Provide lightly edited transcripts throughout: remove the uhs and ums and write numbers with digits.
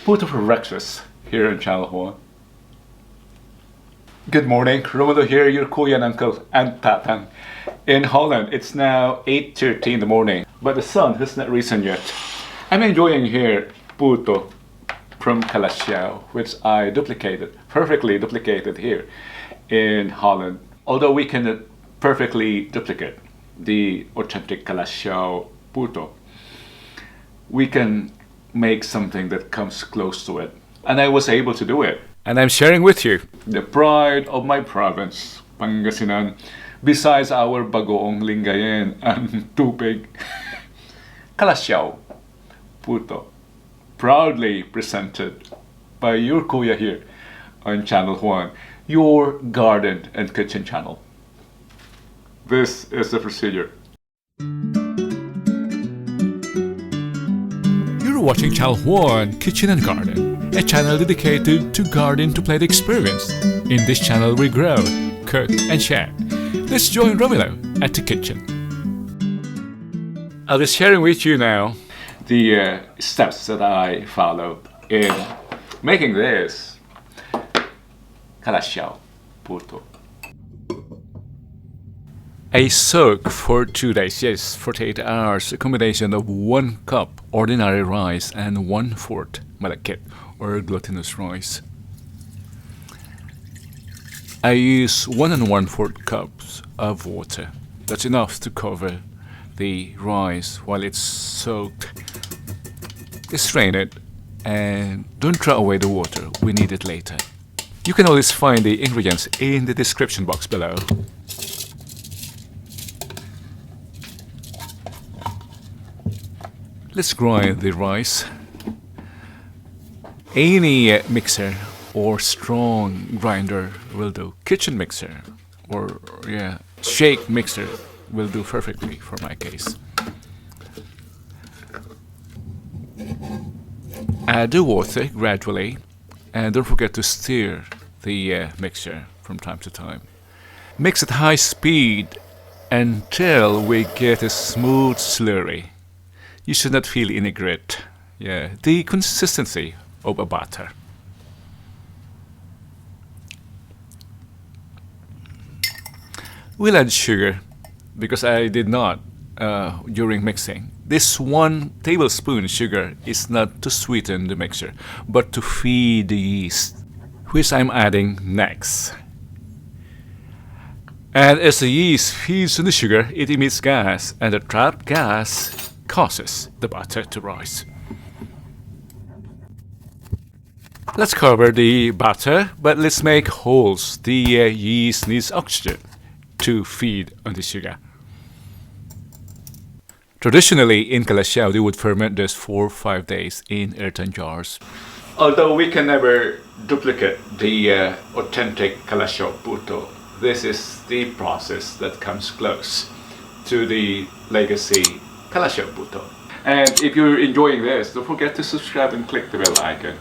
Puto for breakfast here in Channel 1. Good morning, Romelo here, your kuya and uncle and tatang. In Holland, it's now 8:30 in the morning, but the sun has not risen yet. I'm enjoying here Puto from Calasiao, which I perfectly duplicated here in Holland. Although we cannot perfectly duplicate the authentic Calasiao Puto, we can make something that comes close to it. And I was able to do it. And I'm sharing with you the pride of my province, Pangasinan, besides our bagoong lingayen and tupig, Calasiao Puto, proudly presented by your kuya here on Channel 1, your garden and kitchen channel. This is the procedure. You're watching Channel 1 Kitchen and Garden, a channel dedicated to garden to plate experience. In this channel we grow, cook and share. Let's join Romelo at the kitchen. I'll be sharing with you now the steps that I followed in making this Calasiao Puto. A soak for 2 days, yes, 48 hours, a combination of 1 cup ordinary rice and 1/4 malakit or glutinous rice. I use 1 1/4 cups of water. That's enough to cover the rice while it's soaked. Strain it and don't throw away the water, we need it later. You can always find the ingredients in the description box below. Let's grind the rice. Any mixer or strong grinder will do. Kitchen mixer or shake mixer will do perfectly for my case. Add the water gradually and don't forget to stir the mixture from time to time. Mix at high speed until we get a smooth slurry. You should not feel any grit. The consistency of a batter. We'll add sugar because I did not during mixing. This 1 tablespoon sugar is not to sweeten the mixture, but to feed the yeast, which I'm adding next. And as the yeast feeds on the sugar, it emits gas, and the trapped gas causes the batter to rise. Let's cover the batter, but let's make holes. The yeast needs oxygen to feed on the sugar. Traditionally, in Calasiao, they would ferment this for 5 days in earthen jars. Although we can never duplicate the authentic Calasiao Puto, this is the process that comes close to the legacy Calasiao Puto. And if you're enjoying this, don't forget to subscribe and click the bell icon.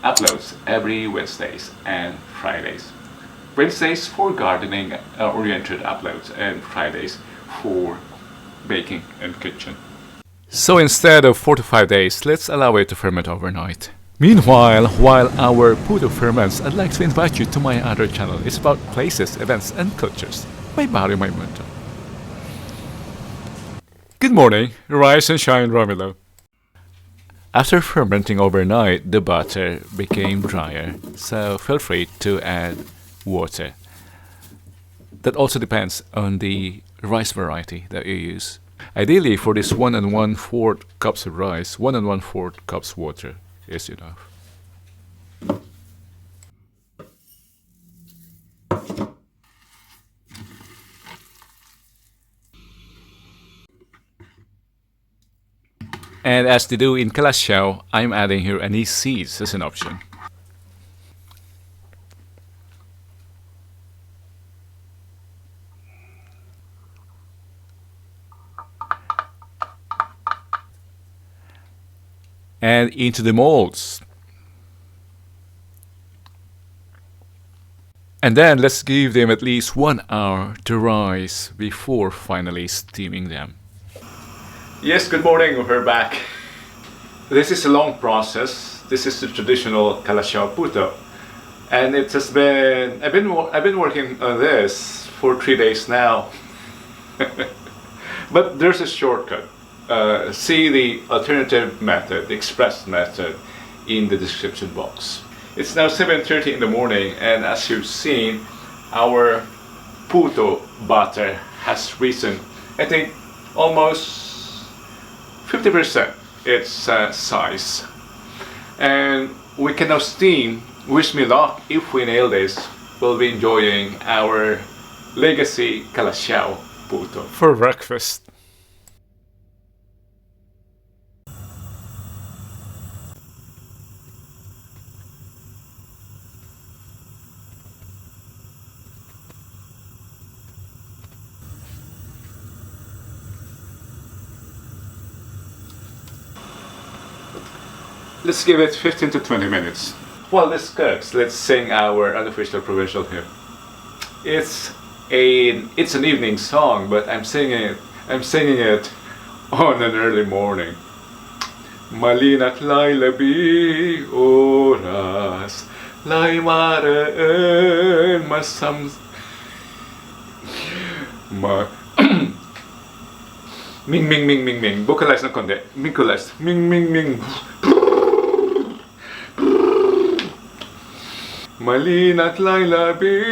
Uploads every Wednesdays and Fridays. Wednesdays for gardening oriented uploads and Fridays for baking and kitchen. So instead of 4 to 5 days, let's allow it to ferment overnight. Meanwhile, while our Puto ferments, I'd like to invite you to my other channel. It's about places, events and cultures. My barrio, my mundo. Good morning, rise and shine, Romelo. After fermenting overnight, the batter became drier, so feel free to add water. That also depends on the rice variety that you use. Ideally, for this 1 1/4 cups of rice, 1 1/4 cups water is enough. And as they do in Calasiao, I'm adding here anise seeds as an option. And into the molds. And then let's give them at least 1 hour to rise before finally steaming them. Yes, good morning, we're back. This is a long process This is the traditional Calasiao Puto, and it has been I've been working on this for 3 days now. But there's a shortcut. See the alternative method, the express method, in the description box. It's now 7:30 in the morning, and as you've seen, our Puto batter has risen, I think, almost 50% its size. And we can now steam. Wish me luck. If we nail this, we'll be enjoying our legacy Calasiao Puto for breakfast. Let's give it 15 to 20 minutes. While this cooks, let's sing our unofficial provincial hymn. It's an evening song, but I'm singing it on an early morning. Malina't lay labi oras, lay maraan masam Ming ming ming ming ming. Vocalize ng konti. Vocalize. Ming ming ming. Malina't lay labi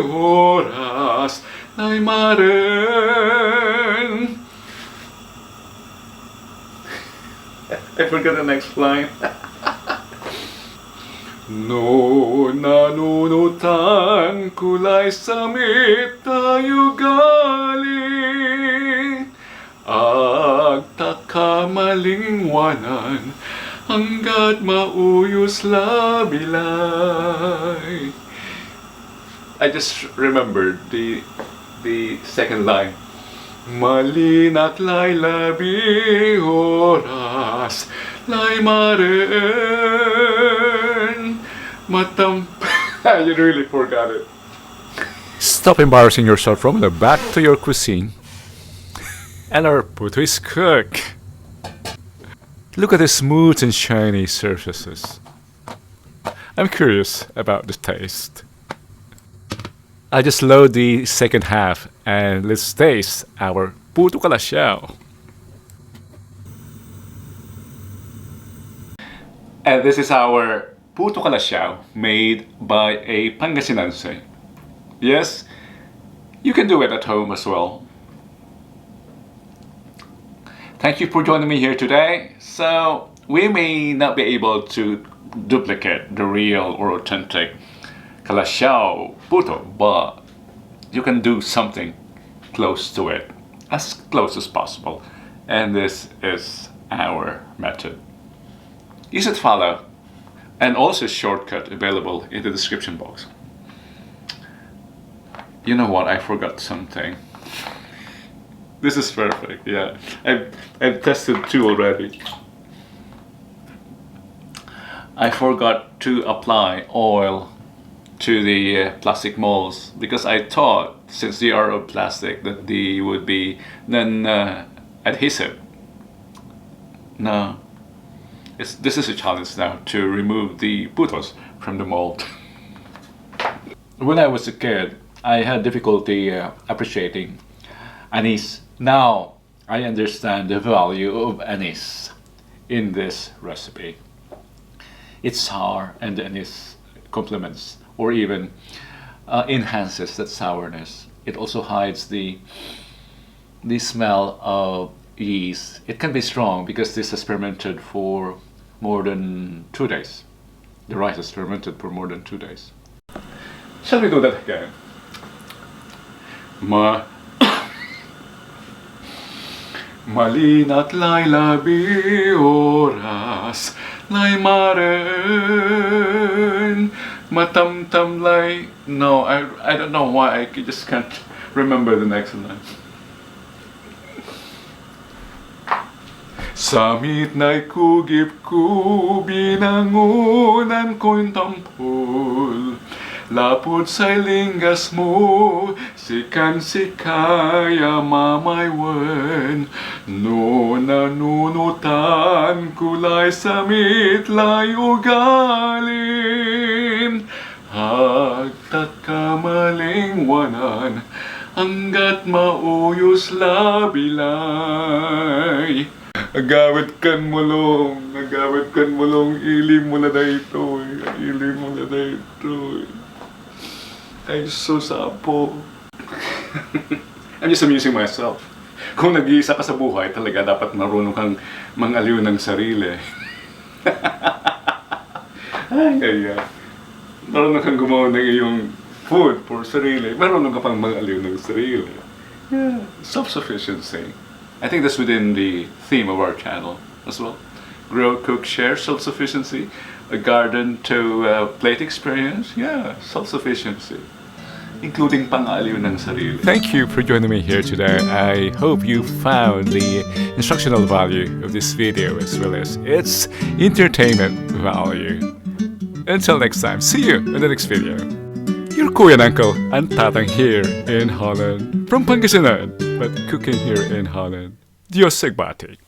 oras, lay maraan. I forgot the next line. No nanunutan kulay samit tayo galing, agtaka malingwanan hanggat mauyos labilay. I just remembered the second line. Malina't lay labi oras, lay maraan matam. You really forgot it. Stop embarrassing yourself, Romulo. Back to your cuisine. And our puto is cooked. Look at the smooth and shiny surfaces. I'm curious about the taste. I just load the second half and let's taste our Puto Calasiao. And this is our Puto Calasiao made by a Pangasinense. Yes, you can do it at home as well. Thank you for joining me here today. So, we may not be able to duplicate the real or authentic Calasiao Puto, but you can do something close to it, as close as possible. And this is our method. You should follow, and also shortcut available in the description box. You know what? I forgot something. This is perfect. Yeah, I've tested 2 already. I forgot to apply oil to the plastic molds because I thought, since they are of plastic, that they would be non-adhesive. No, this is a challenge now to remove the putos from the mold. When I was a kid, I had difficulty appreciating anise. Now I understand the value of anise in this recipe. It's sour, and the anise complements or even enhances that sourness. It also hides the smell of yeast. It can be strong because this is fermented for more than 2 days. The rice is fermented for more than 2 days. Shall we do that again? Malina't lay labi oras, lay maraan matamtam lay. No, I don't know why I just can't remember the next line. Samit na'y kugip ko, binangunan ko'y tampol, Lapod sa'y linggas mo, sikan sikaya mamaywen. No nanunutan, kulay samit layo galing. Hagtat ka malingwanan, hanggat mauyos labilay. Agawit kan mulong, ilim mo na dayto, ilim mo na dayto. Ay, so sapo. I'm just amusing myself. Kung nag-iisa ka sa buhay, talaga dapat marunong kang mangaliw ng sarili. ay. Marunong kang gumawa ng iyong food for sarili. Marunong ka pang mangaliw ng sarili. Yeah, self-sufficiency. I think that's within the theme of our channel as well. Grow, cook, share, self-sufficiency. A garden to plate experience. Yeah, self-sufficiency. Including pang-aliw ng sarili. Thank you for joining me here today. I hope you found the instructional value of this video as well as its entertainment value. Until next time, see you in the next video. Your Kuya and Uncle and Tatang here in Holland. From Pangasinan, but cooking here in Holland. Diyos Sigbati.